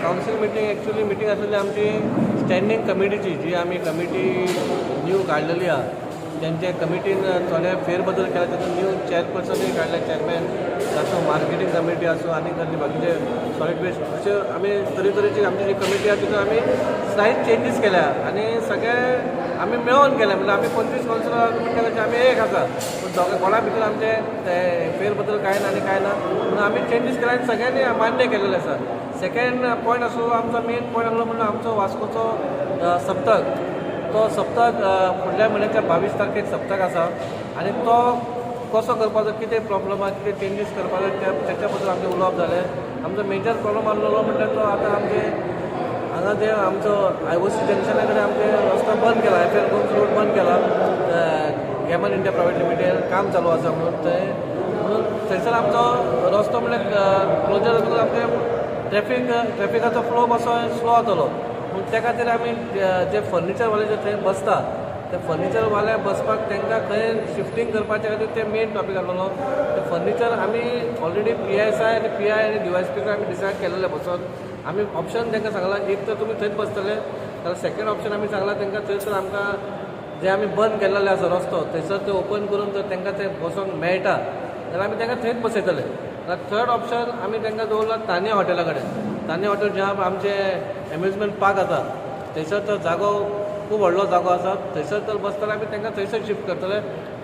council meeting actually meeting आसलेली आमची standing कमिटीची जी आमी कमिटी न्यू काडलेली आहा त्यांचे कमिटीन थोडे फेरबदल केला तातूंत न्यू चेअरपर्सनूय काडले चेअरमॅन तातूंत मार्केटींग कमिटी आसूं आनी कसली बाकीचे सॉलीड वेस्ट अशे आमी तरेतरेची आमची जी कमिटी आहा तितून आमी स्लायट चेंजीस केल्या आनी सगळे आमी मेळोन केले म्हणजे आमी 25 कावन्सिलर म्हणटा आमी एक आसा पूण दोगां कोणा भितर आमचे फेरबदल कांय ना आनी कांय ना म्हणून आमी चेंजीस केल्या आनी सगळ्यांनी मान्य केलेले आसा सेकेंड पॉयंट आसूं आमचो मेन पॉयंट आसलो म्हणून आमचो वास्कोचो सप्तक तो सप्तक फुडल्या म्हयन्याच्या 22 तारखेक सप्तक आसा आनी तो कसो करपाचो कितें प्रॉब्लम आहा कितें चेंजीस करपाचो त्याच्या बद्दल आमचें उलोवप जालें आमचो मेजर प्रॉब्लम आसलेलो म्हणल्यार तो आतां आमचे हांगा जे आमचो IOC जंक्शना कडेन आमचे रस्तो बंद केला FL गोम्स रोड बंद केला गेमन इंडिया प्रायवेट लिमिटेड काम चालू आसा म्हणून थंयसर आमचो रस्तो म्हणल्यार क्लोजर जातकच आमचे ट्रॅफिकाचो फ्लो मातसो स्लो जातलो पूण त्या खातीर आमी जे फर्निचरवाले जे थंय बसता ते फर्निचरवाले बसपाक तांकां खंय शिफ्टींग करपाच्या खातीर ते मेन टॉपीक आसलेलो ते फर्निचर आमी ऑलरेडी PSI आनी PI आनी DYSP आमी डिसायड केलेले बसोन आमी ऑप्शन तांकां सांगलां एक तर तुमी थंयच बसतले जाल्यार सेकेंड ऑप्शन आमी सांगलां तांकां थंयसर आमकां जे आमी बंद केल्लेले आसा रस्तो थंयसर ते ओपन करून जर तांकां ते बसोंक मेळटा जाल्यार आमी तांकां थंयच बसयतले जाल्यार थर्ड ऑप्शन आमी तांकां दवरला तानिया हॉटेला कडेन तानिया हॉटेल जे आमचे एम्युजमेंट पार्क आसा थंयसर तो जागो खूब व्हडलो जागो आसा थंयसर तर बसतले आमी तांकां थंयसर शिफ्ट करतले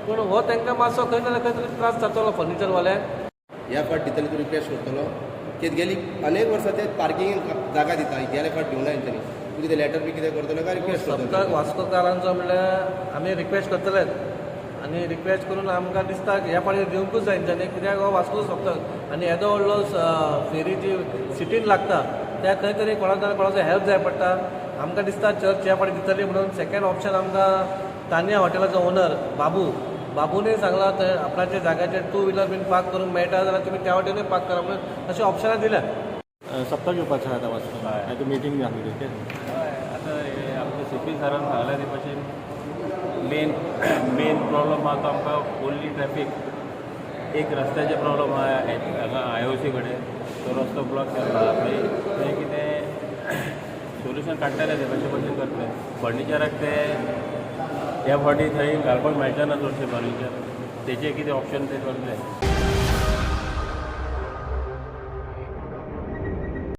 पूण हो तांकां मातसो खंय ना खंय तरी त्रास जातलो फर्निचरवाल्यांक ह्या फावट दितले तूं रिक्वेस्ट करतलो की गेली अनेक वर्सां ते पार्किंग जागा दिता गेल्या फावट दिवना तेंच्यांनी तूं कितें लेटर बी कितें करतलो काय रिक्वेस्ट करतलो सप्तक वास्कोकारांचो म्हणल्यार आमी रिक्वेस्ट करतलेच आनी रिक्वेस्ट करून आमकां दिसता ह्या फावटी दिवंकूच जाय तेंच्यांनी कित्याक हो वास्को सप्तक आनी येदो व्हडलो फेरी जी सिटीन लागता त्या खंय तरी कोणाचो हेल्प जाय पडटा आमकां दिसता चर्च ह्या फावटी दितली म्हणून सेकेंड ऑप्शन आमकां तानिया हॉटेलाचो ओनर बाबूनय सांगला थंय आपणाच्या जाग्याचेर 2 व्हिलर बीन पार्क करूंक मेळटा जाल्यार तुमी त्या वाटेनूय पार्क करा म्हणून अशें ऑप्शनां दिल्या सप्तक येवपाचें आसा वास्को आतां मिटींग आसली तें आतां हे आमच्या CP सरान सांगल्या ते भाशेन मेन प्रॉब्लम आहा तो आमकां ओन्ली ट्रॅफीक एक रस्त्याचे प्रॉब्लम आहा हांगा IOC कडेन तो रस्तो ब्लॉक केल्लो आहा थंय कितें सोल्युशन काडटले ते कशें कशें करतले फर्निचराक ते ह्या फावटी थंय घालपाक मेळचें ना चडशें फर्निचर तेजें कितें ऑप्शन ते करतले